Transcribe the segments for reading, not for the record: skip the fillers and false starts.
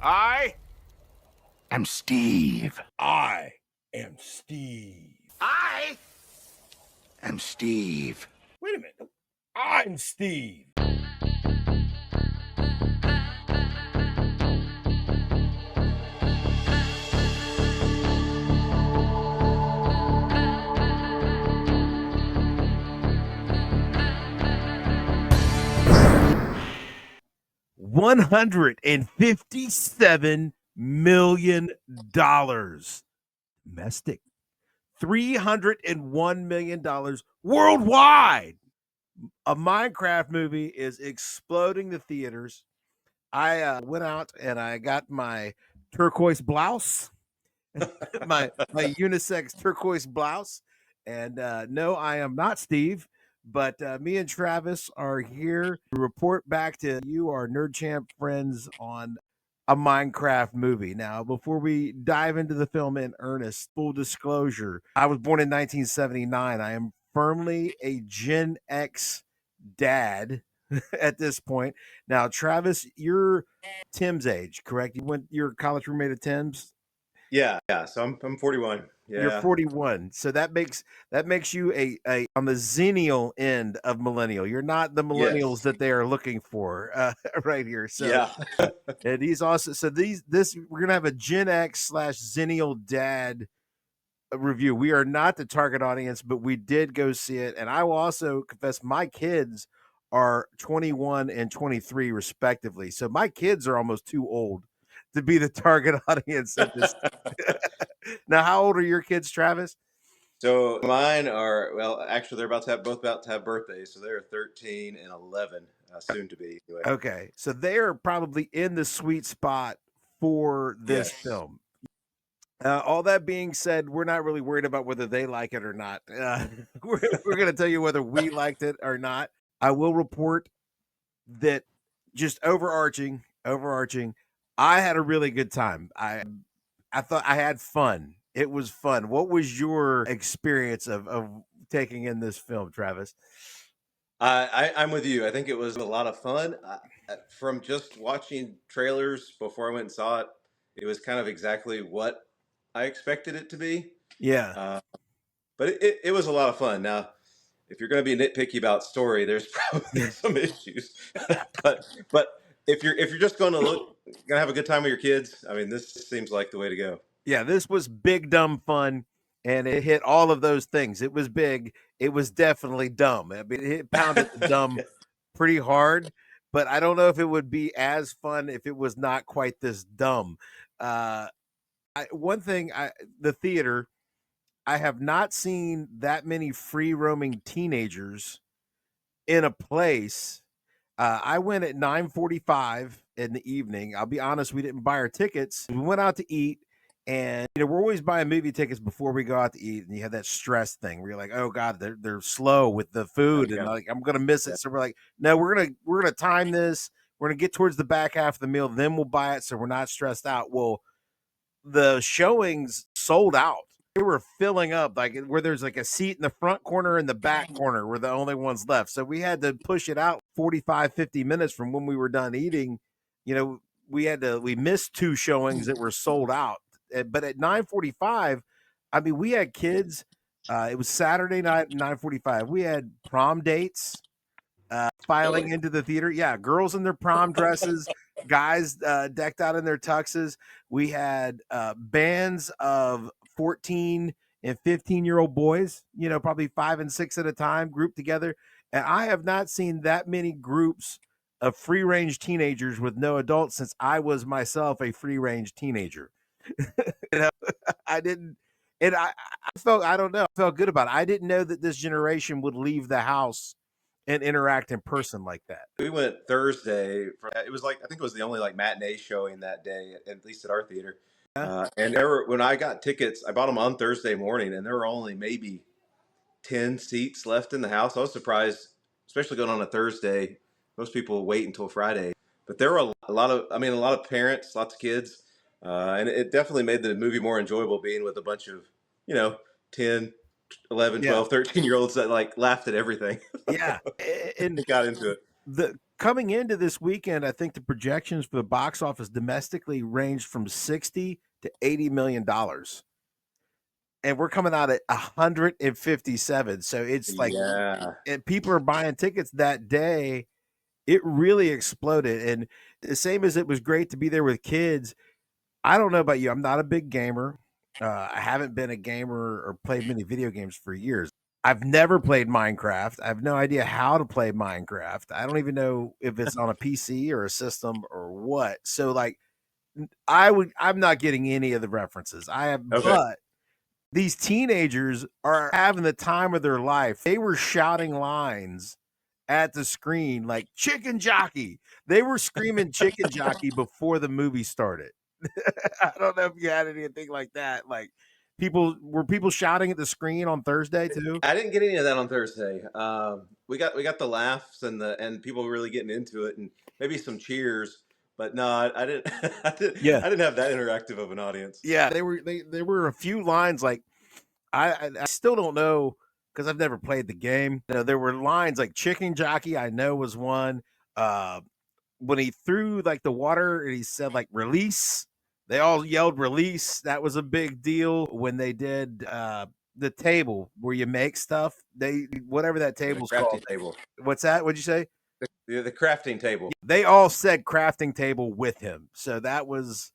I am Steve. I am Steve. I am Steve. Wait a minute. I'm Steve. $157 million domestic, $301 million worldwide. A Minecraft movie is exploding the theaters. I went out and I got my turquoise blouse, my unisex turquoise blouse. And no, I am not Steve, but me and Travis are here to report back to you, our Nerd Champ friends, on a Minecraft movie. Now, before we dive into the film in earnest, full disclosure, I was born in 1979. I am firmly a Gen X dad at this point. Now, Travis, you're Tim's age, correct? You're a college roommate of Tim's. Yeah. So I'm 41. Yeah. You're 41. So that makes you a on the Xennial end of millennial. You're not the millennials that they are looking for right here. So yeah. and he's also we're gonna have a Gen X / Xennial dad review. We are not the target audience, but we did go see it. And I will also confess my kids are 21 and 23 respectively. So my kids are almost too old to be the target audience at this. Now, how old are your kids, Travis? So mine are, well, actually they're both about to have birthdays. So they're 13 and 11, soon to be. Anyway. Okay. So they are probably in the sweet spot for this film. All that being said, we're not really worried about whether they like it or not. We're going to tell you whether we liked it or not. I will report that just overarching, I had a really good time. I thought I had fun. It was fun. What was your experience of taking in this film, Travis? I'm with you. I think it was a lot of fun. From just watching trailers before I went and saw it, it was kind of exactly what I expected it to be. Yeah. But it was a lot of fun. Now, if you're going to be nitpicky about story, there's probably some issues. but if you're just going to have a good time with your kids, I mean, this seems like the way to go. Yeah, this was big dumb fun, and it hit all of those things. It was big. It was definitely dumb. I mean, it pounded the dumb pretty hard, but I don't know if it would be as fun if it was not quite this dumb. The theater, I have not seen that many free roaming teenagers in a place. I went at 9:45 in the evening. I'll be honest, we didn't buy our tickets. We went out to eat, and we're always buying movie tickets before we go out to eat. And you have that stress thing where you're like, oh God, they're slow with the food, and like I'm gonna miss it. So we're like, no, we're gonna time this. We're gonna get towards the back half of the meal, then we'll buy it, so we're not stressed out. Well, the showings sold out. They were filling up, like where there's like a seat in the front corner and the back corner were the only ones left. So we had to push it out 45, 50 minutes from when we were done eating. We missed 2 showings that were sold out. But at 9:45, I mean, we had kids. It was Saturday night, 9:45. We had prom dates filing into the theater. Yeah, girls in their prom dresses, guys decked out in their tuxes. We had bands of 14 and 15-year-old boys, probably 5 and 6 at a time, grouped together. And I have not seen that many groups of free-range teenagers with no adults since I was myself a free-range teenager. I didn't, and I felt, I don't know, I felt good about it. I didn't know that this generation would leave the house and interact in person like that. We went Thursday. It was like, I think it was the only like matinee showing that day, at least at our theater. And when I got tickets, I bought them on Thursday morning, and there were only maybe 10 seats left in the house. I was surprised, especially going on a Thursday. Most people wait until Friday, but there were a lot of parents, lots of kids, and it definitely made the movie more enjoyable being with a bunch of 10, 11, 12, 13-year-olds that like laughed at everything. Yeah, and got into it. coming into this weekend, I think the projections for the box office domestically ranged from 60 to 80 million dollars. And we're coming out at 157. So it's like Yeah. and people are buying tickets that day. It really exploded. And the same as it was great to be there with kids. I don't know about you. I'm not a big gamer. I haven't been a gamer or played many video games for years. I've never played Minecraft. I have no idea how to play Minecraft. I don't even know if it's on a PC or a system or what. So like I'm not getting any of the references. I have Okay. but these teenagers are having the time of their life. They were shouting lines at the screen like chicken jockey. They were screaming chicken jockey before the movie started. I don't know if you had anything like that. Like people shouting at the screen on Thursday too? I didn't get any of that on Thursday. We got the laughs and people really getting into it and maybe some cheers, but no, I didn't. Yeah. I didn't have that interactive of an audience. Yeah, there were a few lines like I still don't know because I've never played the game. You know, there were lines like chicken jockey, I know was one. Uh when he threw like the water and he said like release, they all yelled release. That was a big deal when they did the table where you make stuff. They whatever that The table's called. crafting table. What's that? What'd you say? The crafting table. They all said crafting table with him. So that was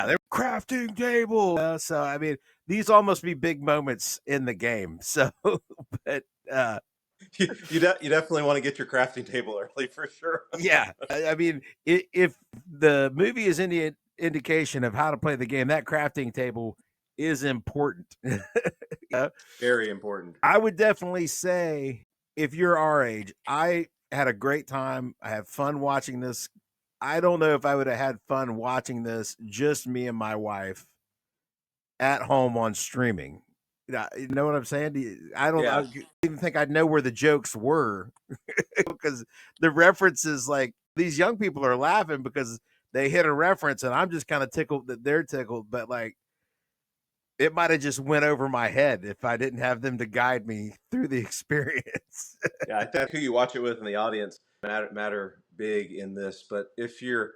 their crafting table. So I mean, these all must be big moments in the game. So, but You definitely want to get your crafting table early for sure. yeah, I mean, if the movie is any indication of how to play the game, that crafting table is important. Very important. I would definitely say if you're our age, I had a great time. I had fun watching this. I don't know if I would have had fun watching this just me and my wife at home on streaming. You know what I'm saying? I don't Yeah. even think I'd know where the jokes were because the references, like these young people are laughing because they hit a reference, and I'm just kind of tickled that they're tickled. But like, it might have just went over my head if I didn't have them to guide me through the experience. Yeah, I think who you watch it with in the audience matter big in this. But if you're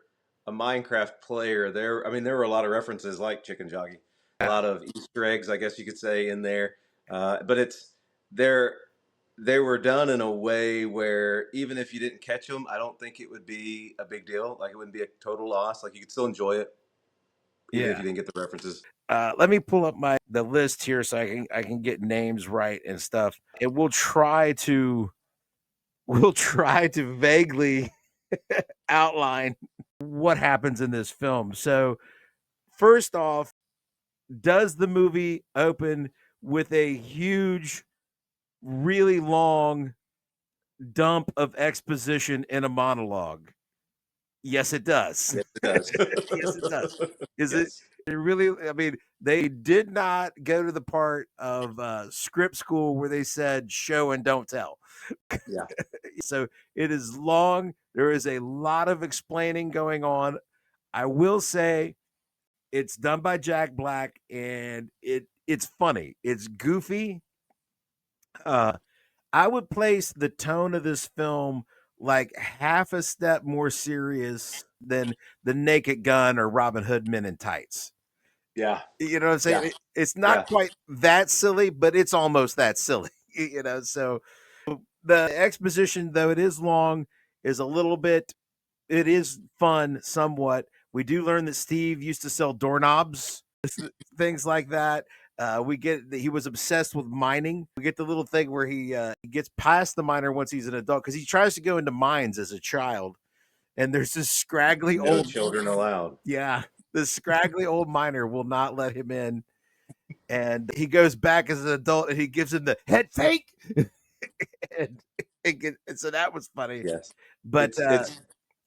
a Minecraft player, there were a lot of references like Chicken Jockey, a lot of Easter eggs, I guess you could say, in there. But they're they were done in a way where even if you didn't catch them, I don't think it would be a big deal. Like it wouldn't be a total loss. Like you could still enjoy it even if Yeah. you didn't get the references. Let me pull up the list here so I can get names right and stuff. And we'll try to vaguely outline what happens in this film. So, first off, does the movie open with a huge, really long dump of exposition in a monologue? Yes, it does. Yes, it does. Yes, it does. Is Yes. it really? I mean, they did not go to the part of script school where they said show and don't tell. Yeah. So it is long. There is a lot of explaining going on. I will say it's done by Jack Black and it's funny. It's goofy. Uh I would place the tone of this film like half a step more serious than The Naked Gun or Robin Hood Men in Tights. Yeah. You know what I'm saying? Yeah. It's not Yeah. quite that silly, but it's almost that silly. You know, so the exposition, though it is long, is a little bit. It is fun, somewhat. We do learn that Steve used to sell doorknobs, things like that. We get that he was obsessed with mining. We get the little thing where he gets past the miner once he's an adult because he tries to go into mines as a child, and there's this scraggly No old children allowed. yeah, the scraggly old miner will not let him in, and he goes back as an adult and he gives him the head fake, and, and so that was funny. Yes. But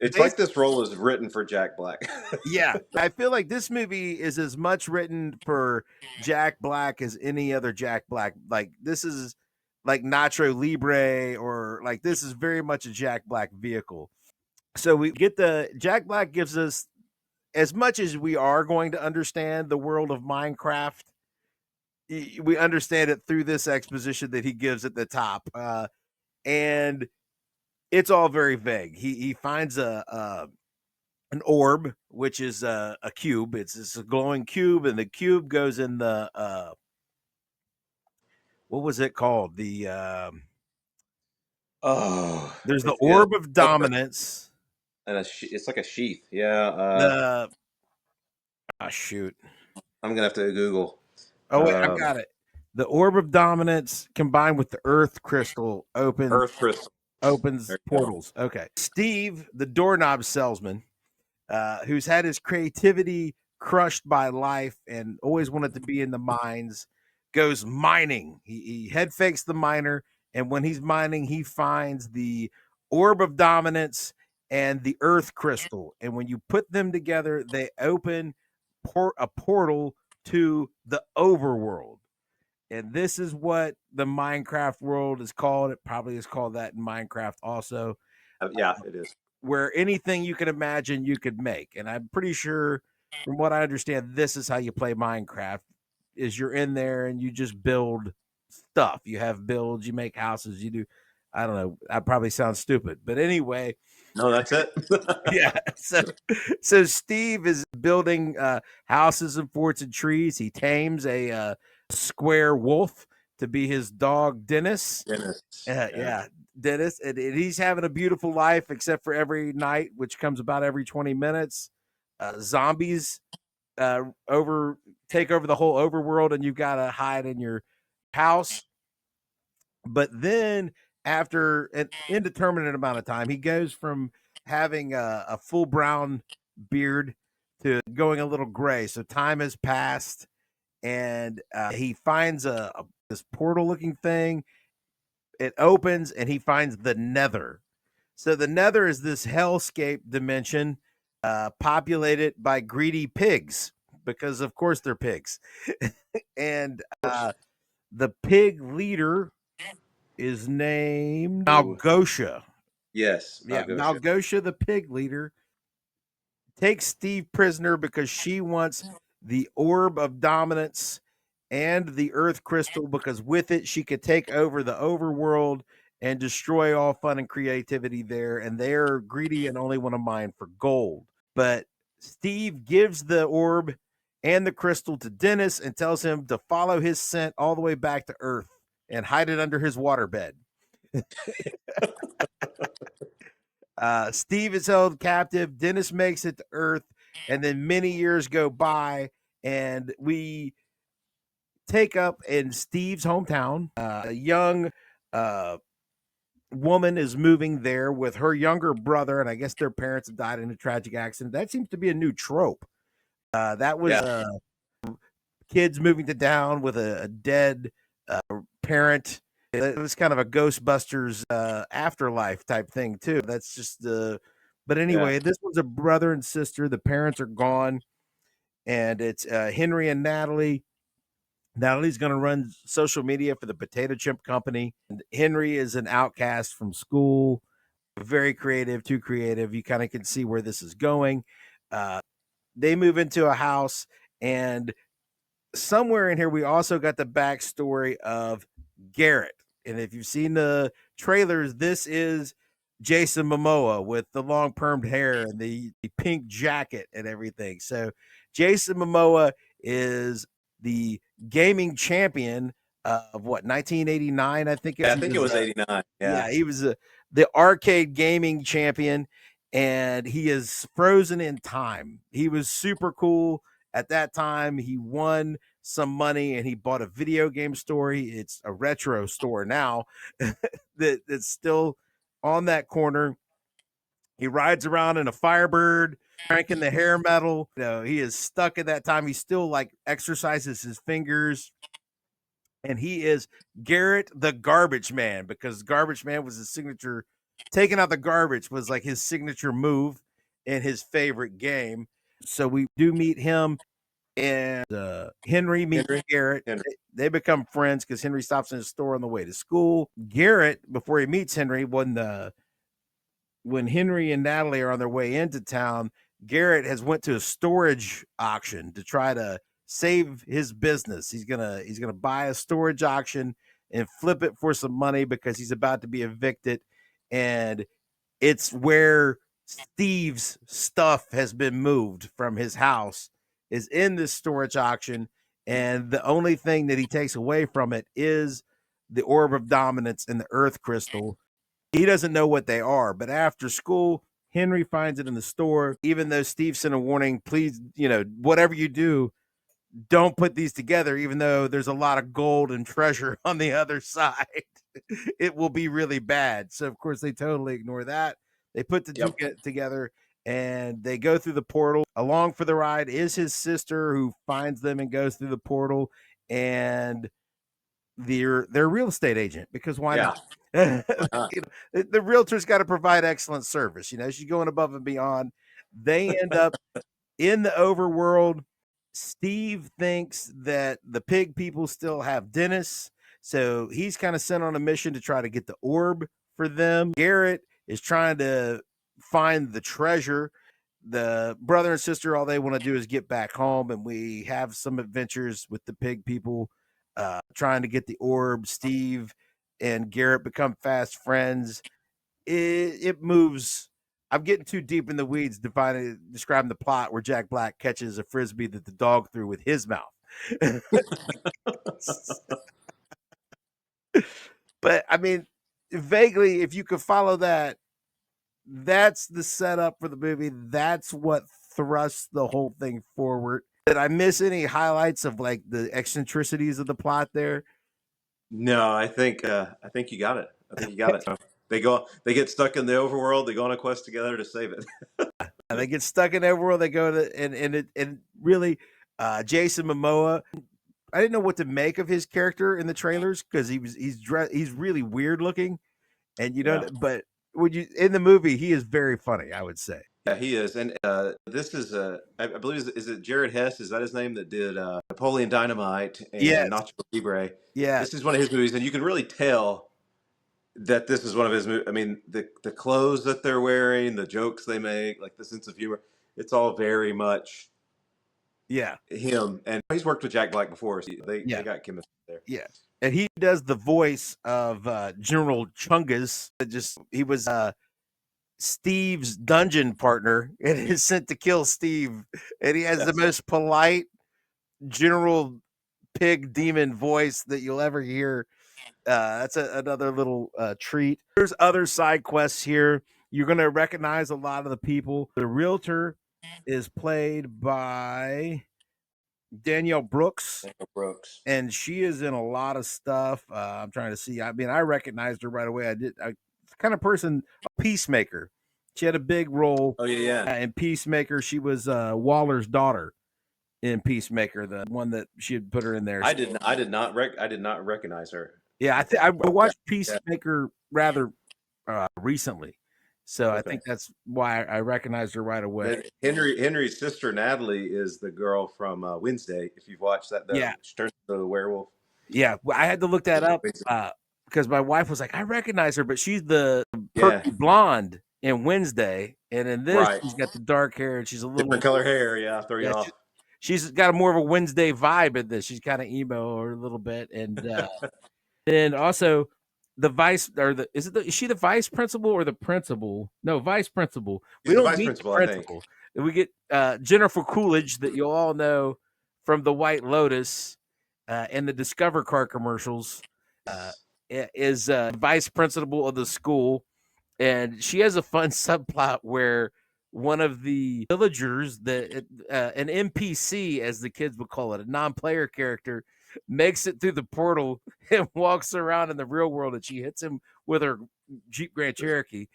It's like this role is written for Jack Black. yeah, I feel like this movie is as much written for Jack Black as any other Jack Black. Like this is like Nacho Libre or like this is very much a Jack Black vehicle. So we get the Jack Black gives us as much as we are going to understand the world of Minecraft. We understand it through this exposition that he gives at the top. And It's all very vague. He finds an orb, which is a cube. It's a glowing cube, and the cube goes in the what was it called? Oh, There's the yeah, orb of dominance. and it's like a sheath. Yeah, The shoot. I'm gonna have to Google. Oh wait, I've got it. The orb of dominance combined with the earth crystal Earth crystal. opens There you go. portals. Okay. Steve, the doorknob salesman, who's had his creativity crushed by life and always wanted to be in the mines, goes mining. He head fakes the miner, and when he's mining, he finds the orb of dominance and the earth crystal. And when you put them together, they open a portal to the overworld. And this is what the Minecraft world is called. It probably is called that in Minecraft also, Yeah, it is. where anything you can imagine you could make. And I'm pretty sure, from what I understand, this is how you play Minecraft: is you're in there and you just build stuff. You have builds, you make houses, you do. I don't know. I probably sound stupid, but anyway, No, that's it. yeah. So Steve is building houses and forts and trees. He tames a square wolf to be his dog Dennis. Dennis. Yeah, Dennis, and he's having a beautiful life, except for every night, which comes about every 20 minutes. Zombies take over the whole overworld, and you've got to hide in your house. But then, after an indeterminate amount of time, he goes from having a full brown beard to going a little gray. So time has passed, and he finds this portal-looking thing. It opens, and he finds the Nether. So the Nether is this hellscape dimension populated by greedy pigs, because of course they're pigs. And the pig leader is named Malgosha. Yes, Yeah, Malgosha, the pig leader, takes Steve prisoner because she wants the orb of dominance and the earth crystal, because with it she could take over the overworld and destroy all fun and creativity there. And they're greedy and only want to mine for gold. But Steve gives the orb and the crystal to Dennis and tells him to follow his scent all the way back to Earth and hide it under his waterbed. Steve is held captive. Dennis makes it to Earth, and then many years go by, and we take up in Steve's hometown. A young woman is moving there with her younger brother, and I guess their parents have died in a tragic accident. That seems to be a new trope. That was kids moving to town with a dead parent. It was kind of a Ghostbusters afterlife type thing too. That's just but anyway, this was a brother and sister. The parents are gone, and it's Henry and Natalie. Natalie's going to run social media for the Potato Chip Company. And Henry is an outcast from school, very creative, too creative. You kind of can see where this is going. They move into a house, and somewhere in here, we also got the backstory of Garrett. And if you've seen the trailers, this is Jason Momoa with the long permed hair and the pink jacket and everything. So Jason Momoa is the gaming champion of what, 1989, I think. I think it was 89. Yeah, he was the arcade gaming champion, and he is frozen in time. He was super cool at that time. He won some money and he bought a video game store. It's a retro store now that's still on that corner. He rides around in a Firebird, cranking the hair metal. You know, he is stuck at that time. He still like exercises his fingers. And he is Garrett the Garbage Man, because Garbage Man was his signature. Taking out the garbage was like his signature move in his favorite game. So we do meet him, and Henry meets Garrett. They become friends because Henry stops in his store on the way to school. Garrett, before he meets Henry, when Henry and Natalie are on their way into town, Garrett has went to a storage auction to try to save his business. He's gonna buy a storage auction and flip it for some money because he's about to be evicted. And It's where Steve's stuff has been moved from his house, is in this storage auction, and the only thing that he takes away from it is the orb of dominance and the earth crystal. He doesn't know what they are, but after school, Henry finds it in the store. Even though Steve sent a warning, please, whatever you do, don't put these together, even though there's a lot of gold and treasure on the other side. It will be really bad. So, of course, they totally ignore that. They put the two together and they go through the portal. Along for the ride is his sister, who finds them and goes through the portal, and their real estate agent, because why not? Why not? The realtor's got to provide excellent service. She's going above and beyond. They end up in the overworld. Steve thinks that the pig people still have Dennis, so he's kind of sent on a mission to try to get the orb for them. Garrett is trying to find the treasure. The brother and sister, all they want to do is get back home, and we have some adventures with the pig people trying to get the orb. Steve and Garrett become fast friends. It moves. I'm getting too deep in the weeds describing the plot where Jack Black catches a frisbee that the dog threw with his mouth. But I mean, vaguely, if you could follow that, that's the setup for the movie. That's what thrusts the whole thing forward. Did I miss any highlights of like the eccentricities of the plot there? No, I think you got it. I think you got it. They get stuck in the overworld. They go on a quest together to save it. They get stuck in overworld. They go to and really, Jason Momoa. I didn't know what to make of his character in the trailers because he's really weird looking, and but would you in the movie he is very funny, I would say. Yeah, he is, and this is I believe is it Jared Hess? Is that his name that did Napoleon Dynamite Yes. and Nacho Libre? Yeah. This is one of his movies, and you can really tell that this is one of his movies. I mean, the clothes that they're wearing, the jokes they make, like the sense of humor, it's all very much him. And he's worked with Jack Black before, so they got chemistry there. Yeah. And he does the voice of General Chungus. He was Steve's dungeon partner and is sent to kill Steve. And he has the most polite General Pig demon voice that you'll ever hear. That's another little treat. There's other side quests here. You're going to recognize a lot of the people. The realtor is played by Danielle Brooks. And she is in a lot of stuff. I'm trying to see. I mean, I recognized her right away. Kind of person, Peacemaker. She had a big role. Oh yeah. In Peacemaker. She was Waller's daughter in Peacemaker, the one that she had put her in there. I did not recognize her. Yeah, I watched Peacemaker rather recently, so I think that's why I recognized her right away. Henry's sister Natalie is the girl from Wednesday. If you've watched that, she turns into a werewolf. Yeah, I had to look that up because my wife was like, "I recognize her," but she's the perky blonde in Wednesday, and in this she's got the dark hair and she's a little different color hair. Yeah, throw you off. She's got a more of a Wednesday vibe in this. She's kind of emo or a little bit, and then also the vice or is she the vice principal or the principal? No, vice principal. We don't meet the principal. We get Jennifer Coolidge, that you all know from the White Lotus and the Discover Car commercials, is vice principal of the school, and she has a fun subplot where one of the villagers, an NPC, as the kids would call it, a non-player character, makes it through the portal and walks around in the real world, and she hits him with her Jeep Grand Cherokee,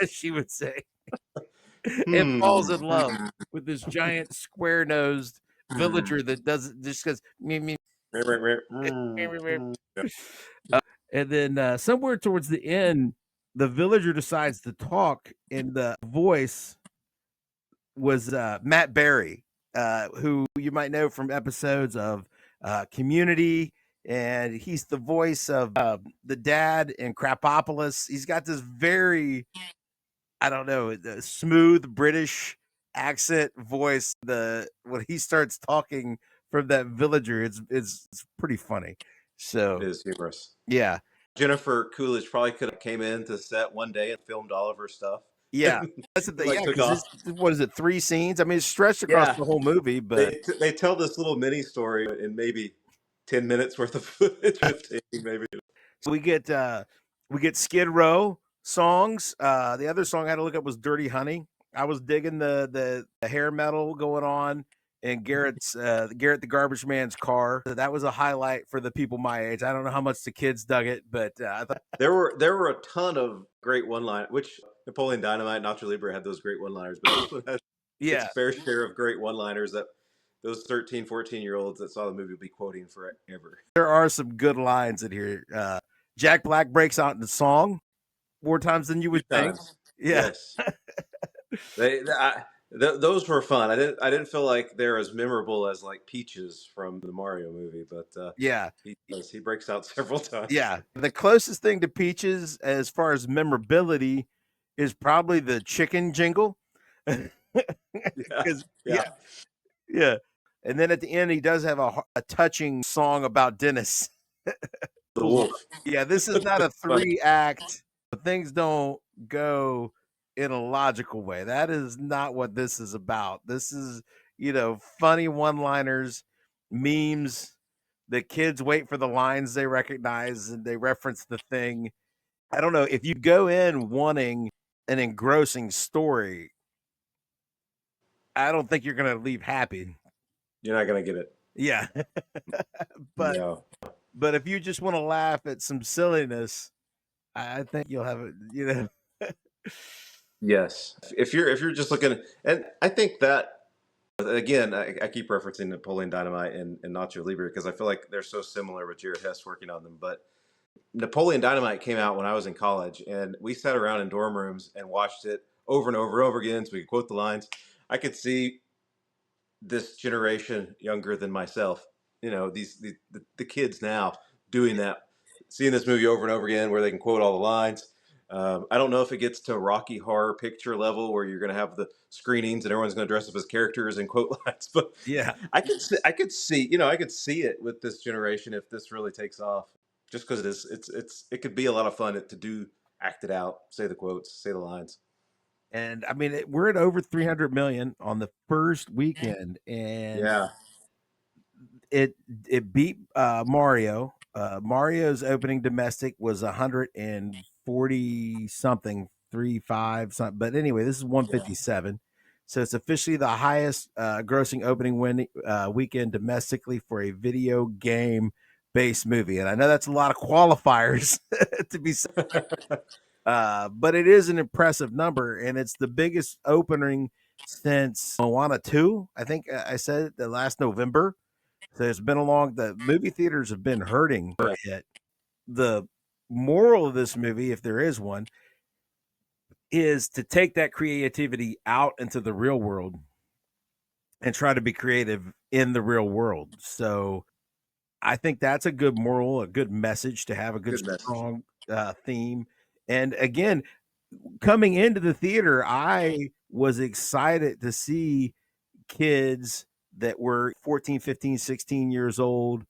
as she would say, and falls in love with this giant square-nosed villager that just goes me me. And then somewhere towards the end, the villager decides to talk, and the voice was Matt Berry, who you might know from episodes of Community, and he's the voice of the dad in Crapopolis. He's got this very, I don't know, smooth British accent voice. When he starts talking from that villager, it's pretty funny. So it is humorous. Yeah. Jennifer Coolidge probably could have came into set one day and filmed all of her stuff. Yeah, that's the thing. Like Yeah, took because off. this what is it? 3 scenes. I mean, it's stretched across Yeah, the whole movie, but they tell this little mini story in maybe 10 minutes worth of footage, 15 maybe. so we get Skid Row songs. The other song I had to look up was Dirty Honey. I was digging the hair metal going on in Garrett the Garbage Man's car. So that was a highlight for the people my age. I don't know how much the kids dug it, but I thought There were a ton of great one-line, which Napoleon Dynamite, Nacho Libre had those great one-liners, but this one has its yeah, fair share of great one-liners that those 13, 14-year-olds that saw the movie will be quoting forever. there are some good lines in here. Jack Black breaks out in song more times than you Two would think. times, Yeah, yes. Those were fun. I didn't feel like they're as memorable as like Peaches from the Mario movie, but yeah. he breaks out several times. Yeah, the closest thing to Peaches as far as memorability is probably the chicken jingle. Yeah, Because yeah, yeah. yeah, and then at the end, he does have a touching song about Dennis. The wolf. Yeah, this is not a Funny. 3-act. Things don't go in a logical way. That is not what this is about. This is, funny one-liners, memes. The kids wait for the lines they recognize and they reference the thing. I don't know if you go in wanting an engrossing story, I don't think you're going to leave happy. You're not gonna get it. Yeah. but No. but if you just want to laugh at some silliness, I think you'll have it. Yes. If you're just looking, and I think that again, I keep referencing Napoleon Dynamite and Nacho Libre because I feel like they're so similar with Jared Hess working on them. But Napoleon Dynamite came out when I was in college, and we sat around in dorm rooms and watched it over and over and over again so we could quote the lines. I could see this generation younger than myself, the kids now doing that, seeing this movie over and over again where they can quote all the lines. I don't know if it gets to Rocky Horror Picture level where you're going to have the screenings and everyone's going to dress up as characters and quote lines, but Yeah. I could see it with this generation if this really takes off. Just because it could be a lot of fun to do, act it out, say the quotes, say the lines. And I mean, we're at over 300 million on the first weekend, and Yeah, it it beat Mario. Mario's opening domestic was 140 something, 35 something. But anyway, this is yeah. 157. So it's officially the highest grossing opening weekend domestically for a video game based movie. And I know that's a lot of qualifiers to be said, but it is an impressive number, and it's the biggest opening since Moana 2. I think I said the last November. So it's been the movie theaters have been hurting for a hit. The moral of this movie, if there is one, is to take that creativity out into the real world and try to be creative in the real world. So I think that's a good moral, a good message to have a good, Good message. strong theme. And again, coming into the theater, I was excited to see kids that were 14, 15, 16 years old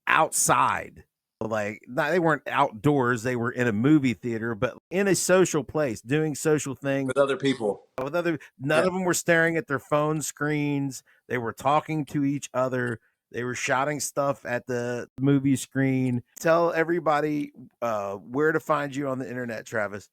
outside. Like, not, they weren't outdoors, they were in a movie theater, but in a social place, doing social things With other people. with other. None Yeah. of them were staring at their phone screens. They were talking to each other. They were shouting stuff at the movie screen. Tell everybody where to find you on the internet, Travis.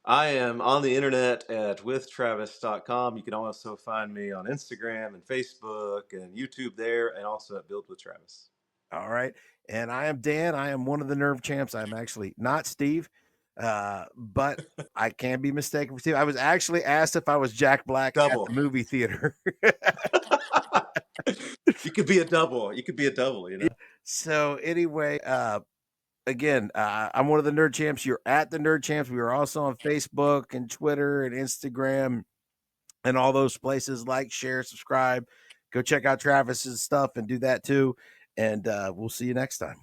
I am on the internet at withtravis.com. You can also find me on Instagram and Facebook and YouTube there, and also at Build with Travis. All right. And I am Dan. I am one of the Nerve Champs. I'm actually not Steve, but I can be mistaken for Steve. I was actually asked if I was Jack Black at Double. the movie theater. You could be a double. You could be a double. So anyway, again, I'm one of the Nerd Champs. You're at the Nerd Champs. We are also on Facebook and Twitter and Instagram and all those places. Like, share, subscribe. Go check out Travis's stuff and do that too. And we'll see you next time.